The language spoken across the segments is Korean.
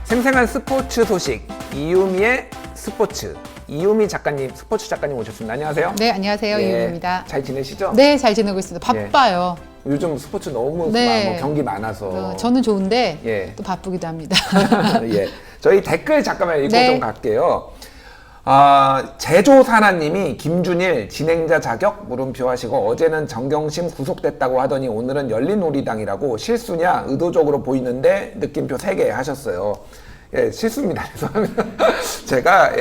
생생한 스포츠 소식 이유미의 스포츠 이유미 작가님, 스포츠 작가님 오셨습니다. 안녕하세요. 네, 안녕하세요. 예, 이유미입니다. 잘 지내시죠? 네, 잘 지내고 있습니다. 바빠요. 요즘 스포츠 너무 네. 뭐 경기 많아서 저는 좋은데 예. 또 바쁘기도 합니다. 예, 저희 댓글 잠깐만 읽고 네. 좀 갈게요. 제조사나님이 김준일 진행자 자격 물음표 하시고, 어제는 정경심 구속됐다고 하더니 오늘은 열린우리당이라고 실수냐 의도적으로 보이는데 느낌표 3개 하셨어요. 예, 실수입니다. 죄송합니다. 제가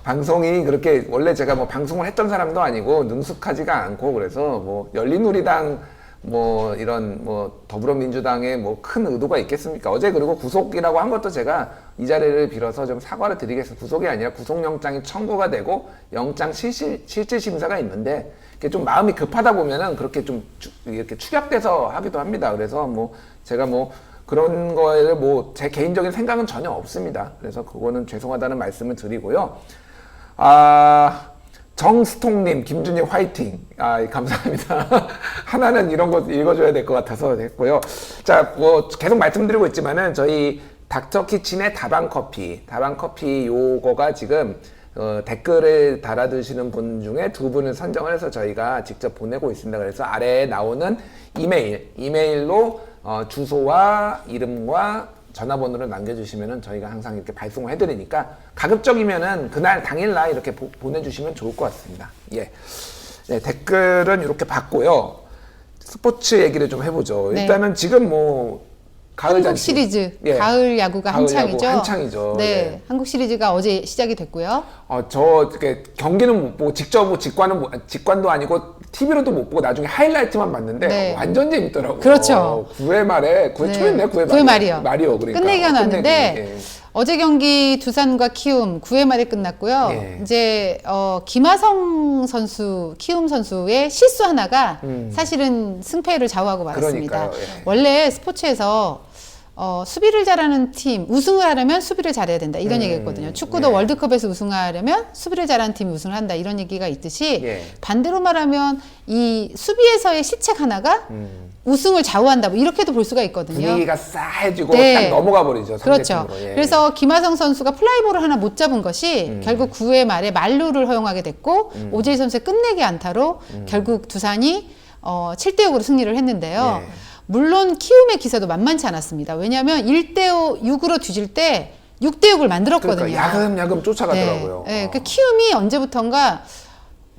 방송이 그렇게 원래 제가 뭐 방송을 했던 사람도 아니고 능숙하지가 않고, 그래서 뭐 열린우리당 뭐 이런 뭐 더불어민주당에 뭐 큰 의도가 있겠습니까? 어제 그리고 구속이라고 한 것도 제가 이 자리를 빌어서 좀 사과를 드리겠습니다. 구속이 아니라 구속영장이 청구가 되고 영장 실질 심사가 있는데, 이게 좀 마음이 급하다 보면은 그렇게 좀 이렇게 축약돼서 하기도 합니다. 그래서 뭐 제가 뭐 그런 거에 뭐 제 개인적인 생각은 전혀 없습니다. 그래서 그거는 죄송하다는 말씀을 드리고요. 정스통님, 김준일 화이팅. 감사합니다. 하나는 이런 거 읽어줘야 될 것 같아서 했고요. 자, 뭐 계속 말씀드리고 있지만은 저희 닥터키친의 다방커피 요거가 지금 댓글을 달아주시는 분 중에 2분을 선정을 해서 저희가 직접 보내고 있습니다. 그래서 아래에 나오는 이메일로 주소와 이름과 전화번호를 남겨주시면은 저희가 항상 이렇게 발송을 해드리니까 가급적이면은 그날 당일날 이렇게 보내주시면 좋을 것 같습니다. 예. 네, 댓글은 이렇게 받고요. 스포츠 얘기를 좀 해보죠. 네. 일단은 지금 뭐 가을 한국 잔치. 시리즈 예. 가을 야구가 가을 한창이죠. 야구 한창이죠. 네, 예. 한국 시리즈가 어제 시작이 됐고요. 이렇게 경기는 못 보고 직접 직관도 아니고 TV로도 못 보고 나중에 하이라이트만 봤는데 네. 완전 재밌더라고요. 그렇죠. 9회 말에 9회 초였네. 9회 말이요. 말이요. 그러니까 끝내기가 나왔는데 끝내기. 예. 어제 경기 두산과 키움 9회 말에 끝났고요. 예. 이제 김하성 선수, 키움 선수의 실수 하나가 사실은 승패를 좌우하고 말았습니다. 그러니까요. 예. 원래 스포츠에서 수비를 잘하는 팀, 우승을 하려면 수비를 잘해야 된다. 이런 얘기했거든요. 축구도 네. 월드컵에서 우승하려면 수비를 잘하는 팀이 우승을 한다. 이런 얘기가 있듯이 예. 반대로 말하면 이 수비에서의 실책 하나가 우승을 좌우한다. 뭐 이렇게도 볼 수가 있거든요. 분위기가 싸해지고 네. 딱 넘어가 버리죠. 그렇죠. 상대팀으로. 예. 그래서 김하성 선수가 플라이볼을 하나 못 잡은 것이 결국 9회 말에 만루를 허용하게 됐고 오재일 선수의 끝내기 안타로 결국 두산이 7대6으로 승리를 했는데요. 예. 물론 키움의 기세도 만만치 않았습니다. 왜냐하면 1대6으로 뒤질 때 6대6을 만들었거든요. 그러니까 야금야금 쫓아가더라고요. 네. 그 키움이 언제부턴가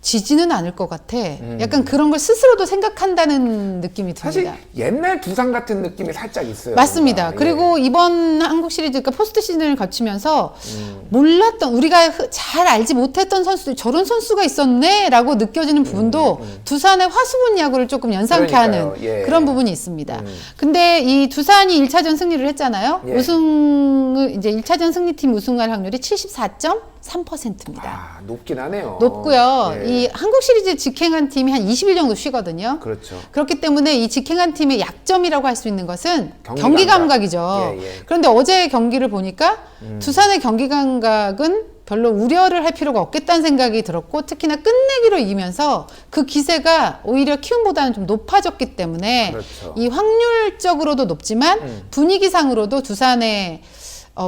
지지는 않을 것 같아. 약간 그런 걸 스스로도 생각한다는 느낌이 사실 듭니다. 옛날 두산 같은 느낌이 살짝 있어요. 맞습니다. 뭔가. 그리고 이번 한국 시리즈, 그러니까 포스트 시즌을 거치면서 몰랐던, 우리가 잘 알지 못했던 선수들, 저런 선수가 있었네 라고 느껴지는 부분도 두산의 화수분 야구를 조금 연상케 그러니까요. 하는 예. 그런 부분이 있습니다. 근데 이 두산이 1차전 승리를 했잖아요. 예. 우승을, 이제 1차전 승리팀 우승할 확률이 74.3%입니다. 높긴 하네요. 높고요. 예. 이 한국 시리즈 직행한 팀이 한 20일 정도 쉬거든요. 그렇죠. 그렇기 때문에 이 직행한 팀의 약점이라고 할 수 있는 것은 경기 경기 감각. 감각이죠. 예, 예. 그런데 어제 경기를 보니까 두산의 경기 감각은 별로 우려를 할 필요가 없겠다는 생각이 들었고, 특히나 끝내기로 이기면서 그 기세가 오히려 키움보다는 좀 높아졌기 때문에 그렇죠. 이 확률적으로도 높지만 분위기상으로도 두산의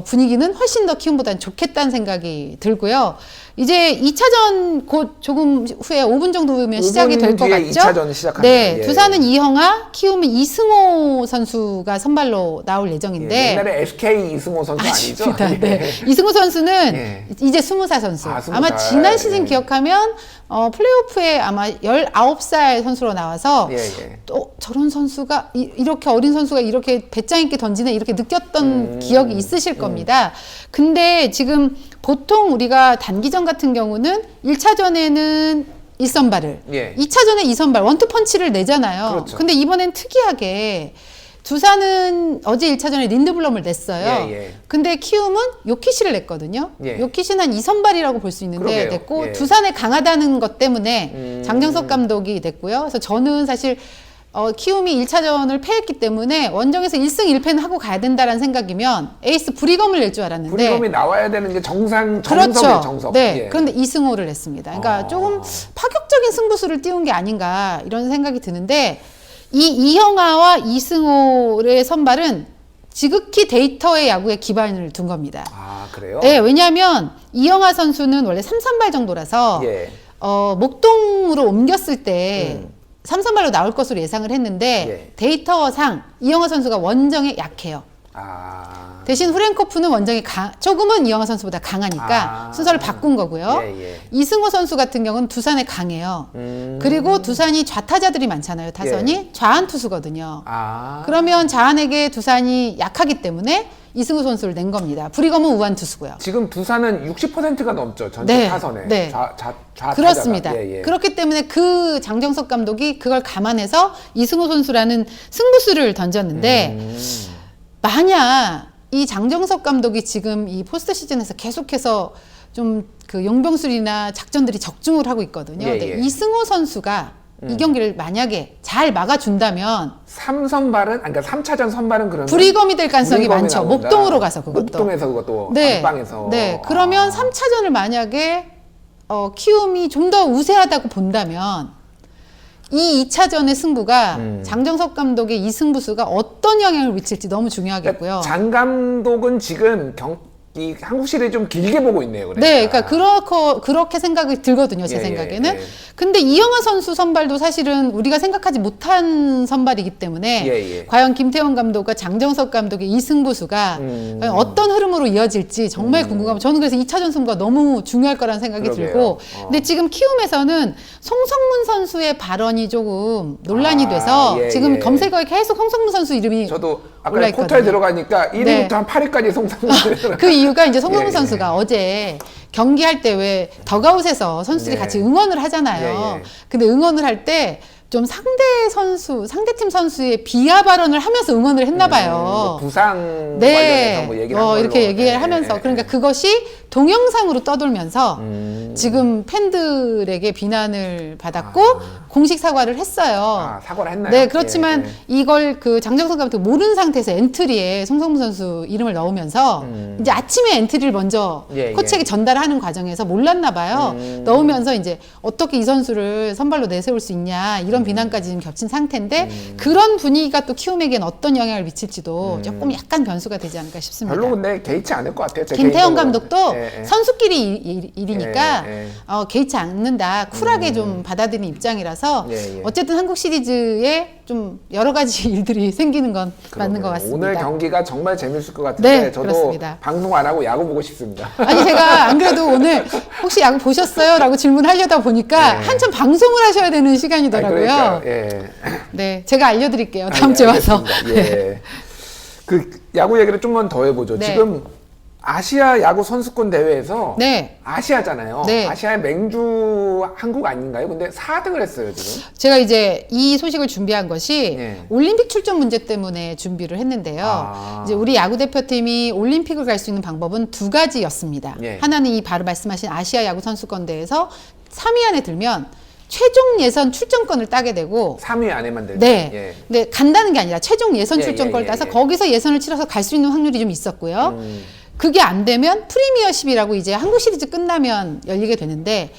분위기는 훨씬 더 키움보다는 좋겠다는 생각이 들고요. 이제 2차전 곧 조금 후에 5분 정도 후면 시작이 될 것 같죠? 2차전 시작합니다. 네, 예. 두산은 이형아, 키움은 이승호 선수가 선발로 나올 예정인데. 옛날에 SK 이승호 선수 아니죠? 아닙니다. 예. 네. 이승호 선수는 예. 이제 20살 선수. 20살. 아마 지난 시즌 예. 기억하면 플레이오프에 아마 19살 선수로 나와서 예, 예. 또 저런 선수가 이렇게 어린 선수가 이렇게 배짱 있게 던지네 이렇게 느꼈던 기억이 있으실 겁니다. 근데 지금 보통 우리가 단기전 같은 경우는 1차전에는 1선발을, 예. 2차전에 2선발, 원투펀치를 내잖아요. 그렇죠. 근데 이번엔 특이하게 두산은 어제 1차전에 린드블럼을 냈어요. 예, 예. 근데 키움은 요키시를 냈거든요. 예. 요키시는 한 2선발이라고 볼 수 있는데 그러게요. 냈고, 예. 두산에 강하다는 것 때문에 장정석 감독이 냈고요. 그래서 저는 사실 키움이 1차전을 패했기 때문에 원정에서 1승 1패는 하고 가야 된다라는 생각이면 에이스 브리검을 낼 줄 알았는데, 브리검이 나와야 되는 게 정석이에요, 그렇죠. 정석. 네. 예. 그런데 이승호를 했습니다. 그러니까 조금 파격적인 승부수를 띄운 게 아닌가 이런 생각이 드는데, 이 이형아와 이승호의 선발은 지극히 데이터의 야구에 기반을 둔 겁니다. 아, 그래요? 네, 왜냐하면 이영하 선수는 원래 3선발 정도라서 예. 목동으로 옮겼을 때 3선발로 나올 것으로 예상을 했는데 예. 데이터상 이영하 선수가 원정에 약해요. 아. 대신 후렌코프는 원정이 조금은 이영하 선수보다 강하니까 순서를 바꾼 거고요. 예, 예. 이승호 선수 같은 경우는 두산에 강해요. 그리고 두산이 좌타자들이 많잖아요. 타선이 좌한 투수거든요. 아. 그러면 좌한에게 두산이 약하기 때문에 이승우 선수를 낸 겁니다. 브리검은 우한 투수고요. 지금 두산은 60%가 넘죠. 전체 네, 타선에. 네. 좌타자가. 그렇습니다. 예, 예. 그렇기 때문에 그 장정석 감독이 그걸 감안해서 이승우 선수라는 승부수를 던졌는데 만약 이 장정석 감독이 지금 이 포스트 시즌에서 계속해서 좀 그 용병술이나 작전들이 적중을 하고 있거든요. 예, 근데 예. 이승우 선수가 이 경기를 만약에 잘 막아준다면 3선발은, 그러니까 3차전 선발은 그러면 불이검이 될 가능성이 불이검이 많죠. 나온다. 목동으로 가서 그것도. 목동에서 그것도 네. 안방에서. 네. 그러면 3차전을 만약에 키움이 좀 더 우세하다고 본다면 이 2차전의 승부가 장정석 감독의 이 승부수가 어떤 영향을 미칠지 너무 중요하겠고요. 그러니까 장 감독은 지금 이 한국 시리즈 좀 길게 보고 있네요. 그러니까. 네, 그러니까 그렇게 생각이 들거든요, 제 예, 생각에는. 예. 근데 이영하 선수 선발도 사실은 우리가 생각하지 못한 선발이기 때문에 예, 예. 과연 김태원 감독과 장정석 감독의 이 승부수가 과연 어떤 흐름으로 이어질지 정말 궁금하고 저는 그래서 2차전 승부가 너무 중요할 거라는 생각이 그러게요. 들고 근데 지금 키움에서는 송성문 선수의 발언이 조금 논란이 돼서 예, 지금 예. 검색어에 계속 송성문 선수 이름이 저도 아까 올라있거든요. 포털에 들어가니까 1위부터 네. 한 8위까지 송상문. 그 이유가 이제 송성문 예, 예. 선수가 어제 경기할 때 왜 더가웃에서 선수들이 네. 같이 응원을 하잖아요. 예, 예. 근데 응원을 할 때 좀 상대팀 선수의 비하 발언을 하면서 응원을 했나 봐요. 뭐 부상 네, 관련해서 뭐 얘기를 한 걸로. 이렇게 얘기를 예, 하면서 예, 그러니까 예. 그것이 동영상으로 떠돌면서 지금 팬들에게 비난을 받았고 공식 사과를 했어요. 사과를 했나요? 네, 그렇지만 예, 예. 이걸 그 장정석 감독 모르는 상태에서 엔트리에 송성문 선수 이름을 넣으면서 이제 아침에 엔트리를 먼저 예, 코치에게 예. 전달하는 과정에서 몰랐나 봐요. 넣으면서 이제 어떻게 이 선수를 선발로 내세울 수 있냐 이런 비난까지 지금 겹친 상태인데 그런 분위기가 또 키움에게는 어떤 영향을 미칠지도 조금 약간 변수가 되지 않을까 싶습니다. 별로 근데 개의치 않을 것 같아요. 제 김태형 개인적으로. 감독도 예, 예. 선수끼리 일이니까 예, 예. 개의치 않는다 쿨하게 좀 받아들이는 입장이라서 예, 예. 어쨌든 한국 시리즈에 좀 여러 가지 일들이 생기는 건 맞는 것 그러게요. 같습니다. 오늘 경기가 정말 재밌을 것 같은데 네, 저도 그렇습니다. 방송 안 하고 야구 보고 싶습니다. 아니 제가 안 그래도 오늘 혹시 야구 보셨어요? 라고 질문하려다 보니까 네. 한참 방송을 하셔야 되는 시간이더라고요. 그러니까, 예. 네, 제가 알려드릴게요. 다음 주에 와서. 알겠습니다. 예. 그 야구 얘기를 좀만 더 해보죠. 네. 지금 아시아 야구 선수권 대회에서 네. 아시아잖아요. 네. 아시아의 맹주 한국 아닌가요? 근데 4등을 했어요 지금. 제가 이제 이 소식을 준비한 것이 네. 올림픽 출전 문제 때문에 준비를 했는데요. 아. 이제 우리 야구 대표팀이 올림픽을 갈 수 있는 방법은 두 가지였습니다. 예. 하나는 이 바로 말씀하신 아시아 야구 선수권 대회에서 3위 안에 들면 최종 예선 출전권을 따게 되고 3위 안에만 들면. 네. 예. 근데 간다는 게 아니라 최종 예선 예, 출전권을 예, 예, 따서 예. 거기서 예선을 치러서 갈 수 있는 확률이 좀 있었고요. 그게 안 되면 프리미어십이라고 이제 한국 시리즈 끝나면 열리게 되는데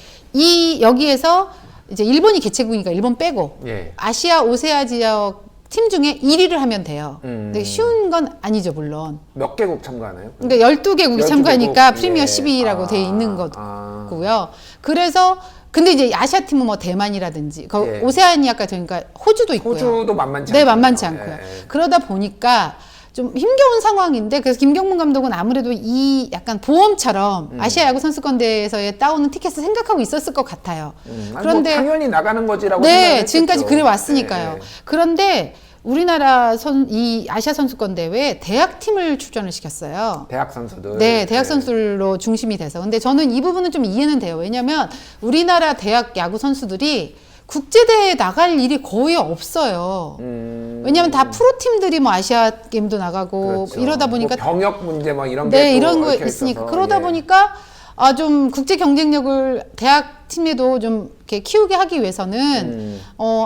여기에서 이제 일본이 개최국이니까 일본 빼고 예. 아시아 오세아 지역 팀 중에 1위를 하면 돼요. 근데 쉬운 건 아니죠, 물론. 몇 개국 참가하나요? 그러니까 12개국이 12개국, 참가하니까 예. 프리미어 12라고 돼 있는 아. 거고요. 그래서 근데 이제 아시아 팀은 뭐 대만이라든지 예. 오세아니아까지 되니까 호주도 있고요. 호주도 만만치 네, 않고요. 만만치 않고요. 예, 예. 그러다 보니까 좀 힘겨운 상황인데 그래서 김경문 감독은 아무래도 이 약간 보험처럼 아시아 야구 선수권 대회에서의 따오는 티켓을 생각하고 있었을 것 같아요. 아니, 그런데 뭐 당연히 나가는 거지라고 네, 생각했겠죠. 지금까지 그래 왔으니까요. 예, 예. 그런데 우리나라 이 아시아 선수권 대회에 대학 팀을 출전을 시켰어요. 대학 선수들. 네, 대학 선수로 중심이 돼서. 근데 저는 이 부분은 좀 이해는 돼요. 왜냐면 우리나라 대학 야구 선수들이 국제대회에 나갈 일이 거의 없어요. 왜냐면 다 프로팀들이 뭐 아시아 게임도 나가고 그렇죠. 이러다 보니까 뭐 병역 문제 뭐 이런 게 네, 또 이런 거 얽혀 있으니까. 있어서, 그러다 예. 보니까 좀 국제 경쟁력을 대학 팀에도 좀 이렇게 키우게 하기 위해서는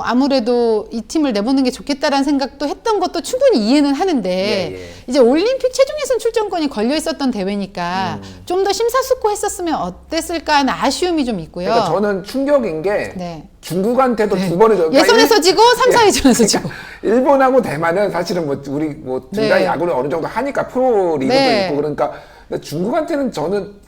아무래도 이 팀을 내보는 게 좋겠다라는 생각도 했던 것도 충분히 이해는 하는데 예. 이제 올림픽 최종 예선 출전권이 걸려 있었던 대회니까 좀 더 심사숙고했었으면 어땠을까 하는 아쉬움이 좀 있고요. 그러니까 저는 충격인 게 네. 중국한테도 두 번을 져. 예선에서 지고 3, 4위전에서 지고. 일본하고 대만은 사실은 뭐 우리 뭐 둘 다 네. 야구를 어느 정도 하니까 프로 리그도 네. 있고 그러니까 근데 중국한테는 저는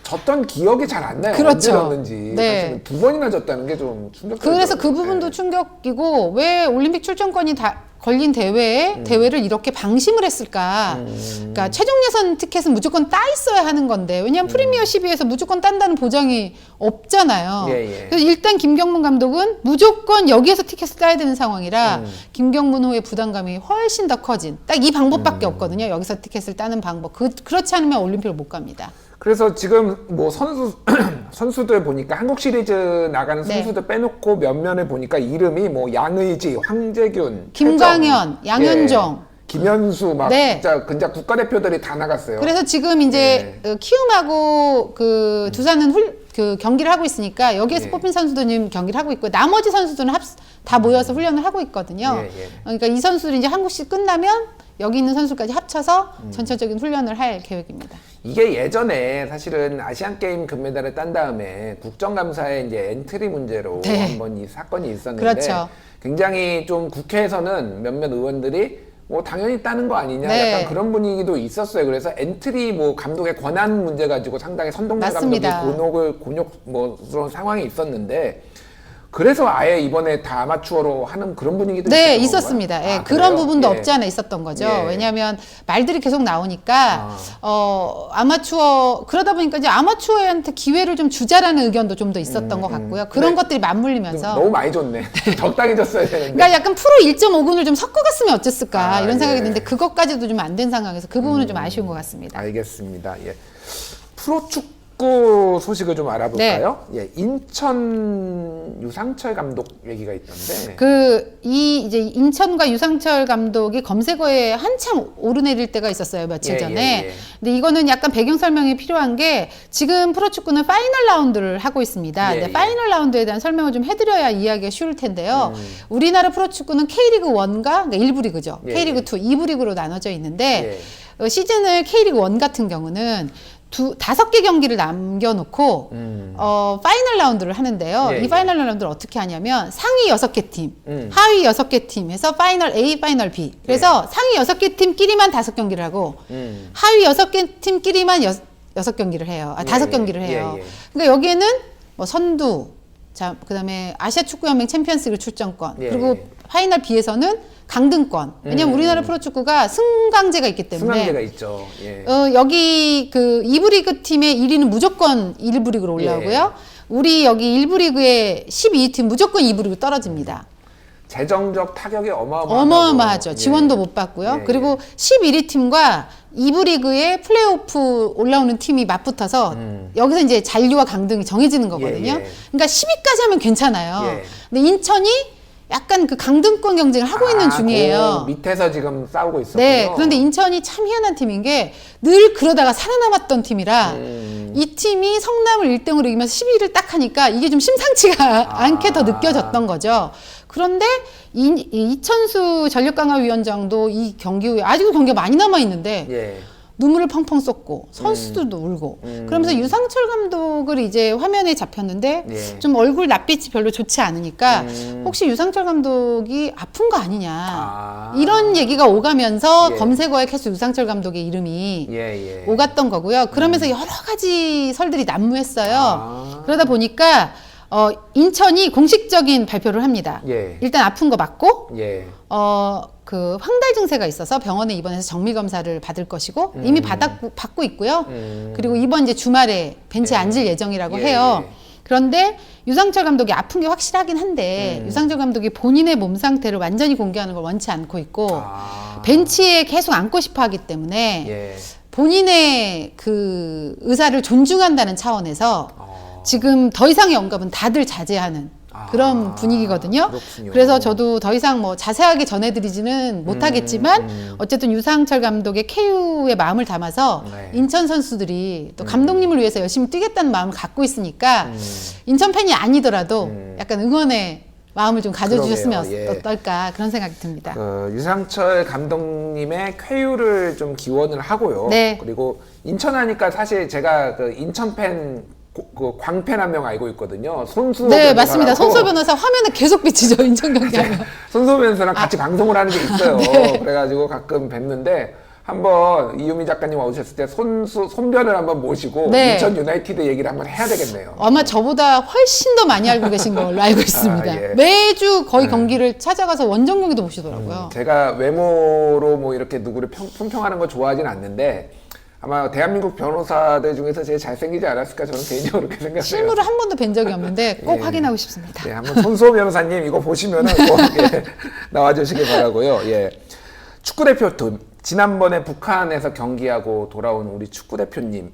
졌던 기억이 잘 안 나요. 그렇죠. 언제 졌는지. 네. 사실은 두 번이나 졌다는 게 좀 충격적이에요. 그래서 그 부분도 충격이고 왜 올림픽 출전권이 다 걸린 대회에 대회를 이렇게 방심을 했을까? 그러니까 최종 예선 티켓은 무조건 따 있어야 하는 건데 왜냐하면 프리미어 12에서 무조건 딴다는 보장이 없잖아요. 예. 그래서 일단 김경문 감독은 무조건 여기에서 티켓을 따야 되는 상황이라 김경문 호의 부담감이 훨씬 더 커진 딱 이 방법밖에 없거든요. 여기서 티켓을 따는 방법. 그렇지 않으면 올림픽을 못 갑니다. 그래서 지금 뭐 선수들 보니까 한국 시리즈 나가는 네. 선수들 빼놓고 몇면을 보니까 이름이 뭐 양의지, 황재균, 김광현, 태정, 양현종, 김현수 막 네. 진짜 국가대표들이 다 나갔어요. 그래서 지금 이제 키움하고 그 두산은 그 경기를 하고 있으니까 여기에서 뽑힌 선수들은 지금 경기를 하고 있고 나머지 선수들은 다 모여서 훈련을 하고 있거든요. 그러니까 이 선수들이 이제 한국 시리즈 끝나면 여기 있는 선수까지 합쳐서 전체적인 훈련을 할 계획입니다. 이게 예전에 사실은 아시안 게임 금메달을 딴 다음에 국정감사에 이제 엔트리 문제로 네. 한번 이 사건이 있었는데 그렇죠. 굉장히 좀 국회에서는 몇몇 의원들이 뭐 당연히 따는 거 아니냐 네. 약간 그런 분위기도 있었어요. 그래서 엔트리 뭐 감독의 권한 문제 가지고 상당히 선동열 맞습니다. 감독이 곤욕 뭐 그런 상황이 있었는데 그래서 아예 이번에 다 아마추어로 하는 그런 분위기도 네, 있었던 있었습니다. 건가요? 예, 아, 그런 그래요? 부분도 예. 없지 않아 있었던 거죠. 예. 왜냐하면 말들이 계속 나오니까 아마추어 그러다 보니까 이제 아마추어한테 기회를 좀 주자라는 의견도 좀 더 있었던 것 같고요. 그런 근데 것들이 맞물리면서 너무 많이 줬네. 적당히 줬어야 되는데. 그러니까 약간 프로 1.5군을 좀 섞어갔으면 어땠을까 이런 생각이 예. 드는데 그것까지도 좀 안 된 상황에서 그 부분은 좀 아쉬운 것 같습니다. 알겠습니다. 예. 프로축구 소식을 좀 알아볼까요? 네. 예, 인천 유상철 감독 얘기가 있던데. 이제 인천과 유상철 감독이 검색어에 한참 오르내릴 때가 있었어요, 며칠 예, 전에. 예. 근데 이거는 약간 배경 설명이 필요한 게 지금 프로축구는 파이널 라운드를 하고 있습니다. 예, 근데 예. 파이널 라운드에 대한 설명을 좀 해드려야 이야기가 쉬울 텐데요. 우리나라 프로축구는 K리그 1과 그러니까 1부 리그죠. 예, K리그 2, 2부 리그로 나눠져 있는데 시즌을 K리그 1 같은 경우는 5개 경기를 남겨놓고 파이널 라운드를 하는데요. 예, 이 파이널 라운드를 어떻게 하냐면 상위 6개 팀, 하위 6개 팀 해서 파이널 A, 파이널 B. 그래서 상위 6개 팀끼리만 5경기를 하고 하위 6개 팀끼리만 6경기를 해요. 5경기를 해요. 예. 그러니까 여기에는 뭐 선두, 그다음에 아시아 축구연맹 챔피언스리그 출전권, 예, 그리고 예. 파이널 B에서는 강등권. 왜냐면 우리나라 프로축구가 승강제가 있기 때문에 승강제가 있죠. 예. 여기 그 2부 리그 팀의 1위는 무조건 1부 리그로 올라오고요. 우리 여기 1부 리그의 12팀 무조건 2부 리그 떨어집니다. 재정적 타격이 어마어마하죠. 지원도 못 받고요. 예, 그리고 11위 팀과 2부 리그의 플레이오프 올라오는 팀이 맞붙어서 여기서 이제 잔류와 강등이 정해지는 거거든요. 예. 그러니까 10위까지 하면 괜찮아요. 예. 근데 인천이 약간 그 강등권 경쟁을 하고 있는 중이에요. 그 밑에서 지금 싸우고 있었군요. 네, 그런데 인천이 참 희한한 팀인 게 늘 그러다가 살아남았던 팀이라 이 팀이 성남을 1등으로 이기면서 12위를 딱 하니까 이게 좀 심상치가 않게 더 느껴졌던 거죠. 그런데 이천수 전력강화위원장도 이 경기 후에 아직도 경기가 많이 남아있는데 예. 눈물을 펑펑 쏟고 선수들도 울고 그러면서 유상철 감독을 이제 화면에 잡혔는데 예. 좀 얼굴 낯빛이 별로 좋지 않으니까 혹시 유상철 감독이 아픈 거 아니냐 이런 얘기가 오가면서 예. 검색어에 계속 유상철 감독의 이름이 예. 오갔던 거고요. 그러면서 여러 가지 설들이 난무했어요. 그러다 보니까 인천이 공식적인 발표를 합니다. 예. 일단 아픈 거 맞고 예. 그 황달 증세가 있어서 병원에 입원해서 정밀 검사를 받을 것이고 이미 받고 있고요. 그리고 이번 이제 주말에 벤치에 앉을 예정이라고 해요. 그런데 유상철 감독이 아픈 게 확실하긴 한데 유상철 감독이 본인의 몸 상태를 완전히 공개하는 걸 원치 않고 있고 벤치에 계속 앉고 싶어 하기 때문에 예. 본인의 그 의사를 존중한다는 차원에서 지금 더 이상의 언급은 다들 자제하는 그런 분위기거든요. 그렇군요. 그래서 저도 더 이상 뭐 자세하게 전해드리지는 못하겠지만 어쨌든 유상철 감독의 KU의 마음을 담아서 네. 인천 선수들이 또 감독님을 위해서 열심히 뛰겠다는 마음을 갖고 있으니까 인천 팬이 아니더라도 약간 응원의 마음을 좀 가져주셨으면 그러게요. 예. 어떨까 그런 생각이 듭니다. 유상철 감독님의 쾌유를 좀 기원을 하고요. 네. 그리고 인천 하니까 사실 제가 그 인천 팬 그 광팬 한 명 알고 있거든요. 손수호 네, 변호사라고. 맞습니다. 손수호 변호사 화면에 계속 비치죠. 인천 경기하면. 손수호 변호사랑 같이 방송을 하는 게 있어요. 네. 그래가지고 가끔 뵙는데 한번 이유미 작가님 오셨을 때 손변을 한번 모시고 네. 인천 유나이티드 얘기를 한번 해야 되겠네요. 아마 저보다 훨씬 더 많이 알고 계신 걸로 알고 있습니다. 예. 매주 거의 경기를 찾아가서 원정 경기도 보시더라고요. 제가 외모로 뭐 이렇게 누구를 품평하는 거 좋아하진 않는데 아마 대한민국 변호사들 중에서 제일 잘생기지 않았을까 저는 개인적으로 그렇게 생각해요. 실물을 한 번도 뵌 적이 없는데 꼭 예. 확인하고 싶습니다. 네, 한번 손수호 변호사님 이거 보시면은 꼭 예, 나와주시길 바라고요. 예. 축구 대표팀 지난번에 북한에서 경기하고 돌아온 우리 축구 대표팀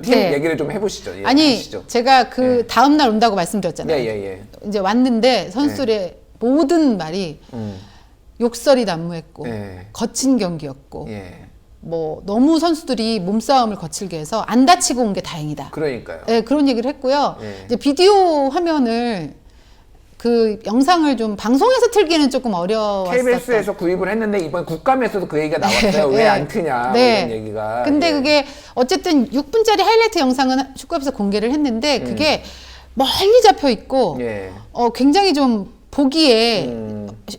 네. 얘기를 좀 해보시죠. 예, 아니 하시죠. 제가 그 다음 날 온다고 말씀드렸잖아요. 예. 이제 왔는데 선수들의 모든 말이 욕설이 난무했고 예. 거친 경기였고 예. 뭐 너무 선수들이 몸싸움을 거칠게 해서 안 다치고 온 게 다행이다. 그러니까요. 네, 그런 얘기를 했고요. 예. 이제 비디오 화면을 그 영상을 좀 방송에서 틀기는 조금 어려웠었다. KBS에서 구입을 했는데 이번 국감에서도 그 얘기가 나왔어요. 왜 안 트냐 네. 이런 얘기가. 근데 예. 그게 어쨌든 6분짜리 하이라이트 영상은 축구협에서 공개를 했는데 그게 멀리 잡혀 있고 예. 굉장히 좀 보기에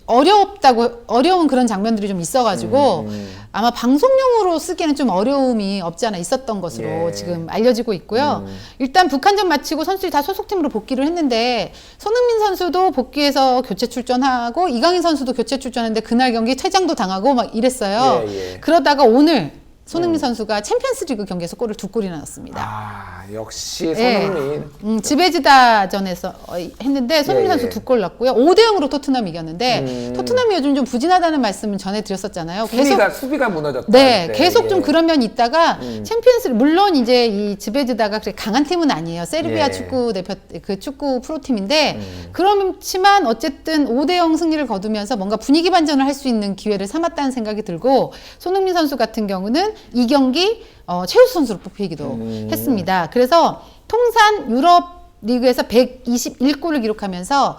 어려운 그런 장면들이 좀 있어가지고 아마 방송용으로 쓰기에는 좀 어려움이 없지 않아 있었던 것으로 예. 지금 알려지고 있고요. 일단 북한전 마치고 선수들이 다 소속팀으로 복귀를 했는데 손흥민 선수도 복귀해서 교체 출전하고 이강인 선수도 교체 출전했는데 그날 경기 퇴장도 당하고 막 이랬어요. 예. 그러다가 오늘 손흥민 선수가 챔피언스리그 경기에서 골을 2골이나 넣었습니다. 아 역시 예. 손흥민. 지베지다전에서 했는데 손흥민 예, 예. 선수 2골 넣었고요. 5대0으로 토트넘 이겼는데 토트넘이 요즘 좀 부진하다는 말씀을 전해드렸었잖아요. 수비가 무너졌다. 네, 그때. 계속 예. 좀 그런 면이 있다가 챔피언스 물론 이제 이 지베지다가 그렇게 강한 팀은 아니에요. 세르비아 예. 축구 대표 그 축구 프로팀인데 그렇지만 어쨌든 5대0 승리를 거두면서 뭔가 분위기 반전을 할 수 있는 기회를 삼았다는 생각이 들고 손흥민 선수 같은 경우는 이 경기 최우수 선수로 뽑히기도 했습니다. 그래서 통산 유럽 리그에서 121골을 기록하면서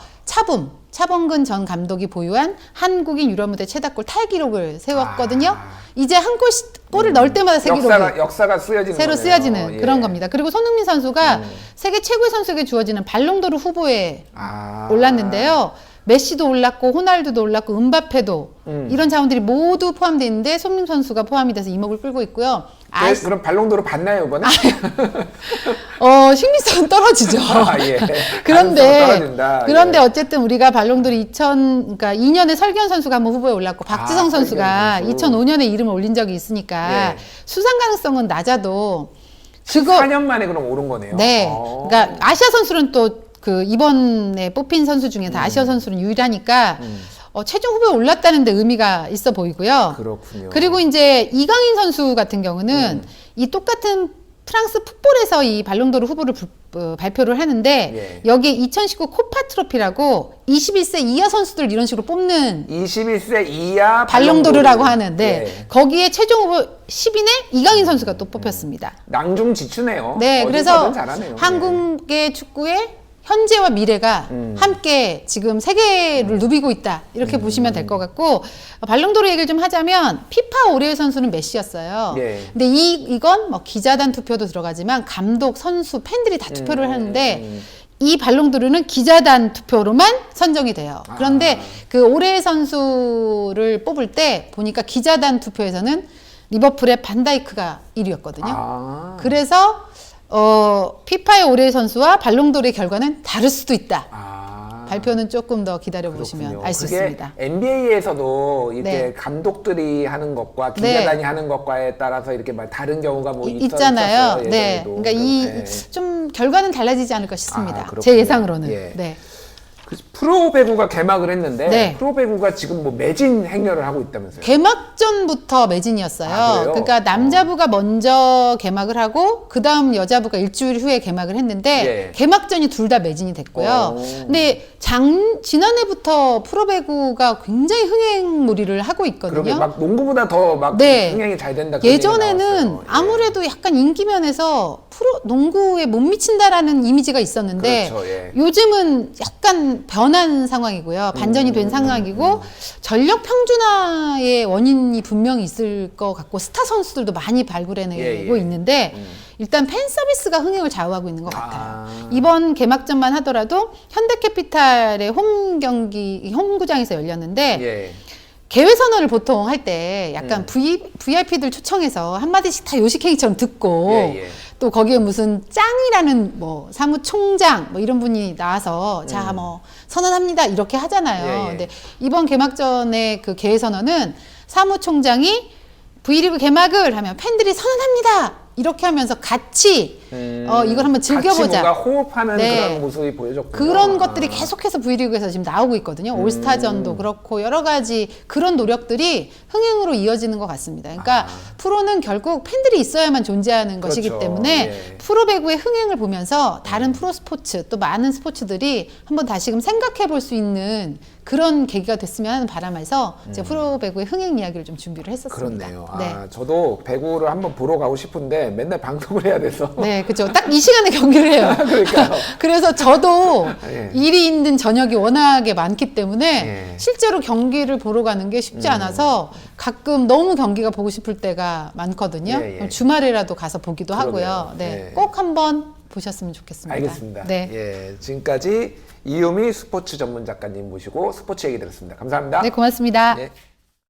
차범근 전 감독이 보유한 한국인 유럽 무대 최다골 타기록을 세웠거든요. 이제 한 골을 넣을 때마다 새 기록이 역사가 쓰여지는 새로 거네요. 쓰여지는 예. 그런 겁니다. 그리고 손흥민 선수가 세계 최고의 선수에게 주어지는 발롱도르 후보에 올랐는데요. 메시도 올랐고 호날두도 올랐고 은바페도 이런 자원들이 모두 포함되어 있는데 손흥민 선수가 포함이 돼서 이목을 끌고 있고요. 그럼 발롱도르 받나요 이번에? 심리성은 떨어지죠. 예. 그런데 떨어진다. 어쨌든 우리가 발롱도르 그러니까 2년에 설기현 선수가 한번 후보에 올랐고 박지성 선수가 설기현 선수. 2005년에 이름을 올린 적이 있으니까 예. 수상 가능성은 낮아도 4년 만에 그럼 오른 거네요. 네. 그러니까 아시아 선수는 또 그 이번에 뽑힌 선수 중에서 아시아 선수는 유일하니까 최종 후보에 올랐다는데 의미가 있어 보이고요. 그렇군요. 그리고 이제 이강인 선수 같은 경우는 이 똑같은 프랑스 풋볼에서 이 발롱도르 후보를 발표를 하는데 예. 여기에 2019 코파 트로피라고 21세 이하 선수들 이런 식으로 뽑는 21세 이하 발롱도르라고 하는 예. 거기에 최종 후보 10인에 이강인 선수가 또 뽑혔습니다. 낭중지추네요. 네, 그래서 잘하네요. 한국의 축구의 현재와 미래가 함께 지금 세계를 누비고 있다 이렇게 보시면 될 것 같고 발롱도르 얘기를 좀 하자면 피파 올해의 선수는 메시였어요. 예. 근데 이건 뭐 기자단 투표도 들어가지만 감독, 선수, 팬들이 다 투표를 하는데 이 발롱도르는 기자단 투표로만 선정이 돼요. 그런데 그 올해의 선수를 뽑을 때 보니까 기자단 투표에서는 리버풀의 반다이크가 1위였거든요. 그래서 피파의 올해의 선수와 발롱도르의 결과는 다를 수도 있다. 발표는 조금 더 기다려보시면 알 수 있습니다. NBA에서도 이렇게 네. 감독들이 하는 것과 기자단이 하는 것과에 따라서 이렇게 다른 경우가 뭐 있잖아요. 있었어요, 네. 예전에도. 그러니까 좀 결과는 달라지지 않을까 싶습니다. 그렇군요. 제 예상으로는. 예. 네. 프로 배구가 개막을 했는데 네. 프로 배구가 지금 뭐 매진 행렬을 하고 있다면서요? 개막전부터 매진이었어요. 아, 그래요? 그러니까 남자부가 먼저 개막을 하고 그 다음 여자부가 일주일 후에 개막을 했는데 예. 개막전이 둘 다 매진이 됐고요. 오. 근데 지난해부터 프로배구가 굉장히 흥행무리를 하고 있거든요. 그러게 막 농구보다 더 막 네. 흥행이 잘 된다. 그런 얘기가 예전에는 나왔어요. 예. 아무래도 약간 인기 면에서 프로 농구에 못 미친다라는 이미지가 있었는데 그렇죠, 예. 요즘은 약간 변한 상황이고요. 반전이 된 상황이고 전력 평준화의 원인이 분명히 있을 것 같고 스타 선수들도 많이 발굴해내고 예, 예. 있는데 일단 팬 서비스가 흥행을 좌우하고 있는 것 같아요. 아. 이번 개막전만 하더라도 현대캐피탈의 홈 경기 홈구장에서 열렸는데 예. 개회 선언을 보통 할 때 약간 VIP들 초청해서 한마디씩 다 요식행위처럼 듣고 예, 예. 또 거기에 무슨 짱이라는 뭐 사무총장 뭐 이런 분이 나와서 자 뭐 선언합니다 이렇게 하잖아요. 예, 예. 근데 이번 개막전의 그 개회 선언은 사무총장이 V리그 개막을 하면 팬들이 선언합니다. 이렇게 하면서 같이 이걸 한번 같이 즐겨보자. 뭔가 호흡하는 네. 그런 모습이 보여졌군요. 그런 것들이 계속해서 V리그에서 지금 나오고 있거든요. 올스타전도 그렇고 여러 가지 그런 노력들이 흥행으로 이어지는 것 같습니다. 그러니까 프로는 결국 팬들이 있어야만 존재하는 것이기 그렇죠. 때문에 예. 프로배구의 흥행을 보면서 다른 프로 스포츠 또 많은 스포츠들이 한번 다시금 생각해 볼 수 있는 그런 계기가 됐으면 하는 바람에서 제가 프로배구의 흥행 이야기를 좀 준비를 했었습니다. 그렇네요. 네. 아, 저도 배구를 한번 보러 가고 싶은데 맨날 방송을 해야 돼서. 네, 그렇죠. 딱 이 시간에 경기를 해요. 그러니까요. 그래서 저도 예. 일이 있는 저녁이 워낙에 많기 때문에 예. 실제로 경기를 보러 가는 게 쉽지 않아서 가끔 너무 경기가 보고 싶을 때가 많거든요. 예, 예. 그럼 주말에라도 가서 보기도 그러네요. 하고요. 네, 예. 꼭 한번 보셨으면 좋겠습니다. 알겠습니다. 네. 예, 지금까지 이유미 스포츠 전문 작가님 모시고 스포츠 얘기 들었습니다. 감사합니다. 네, 고맙습니다. 예.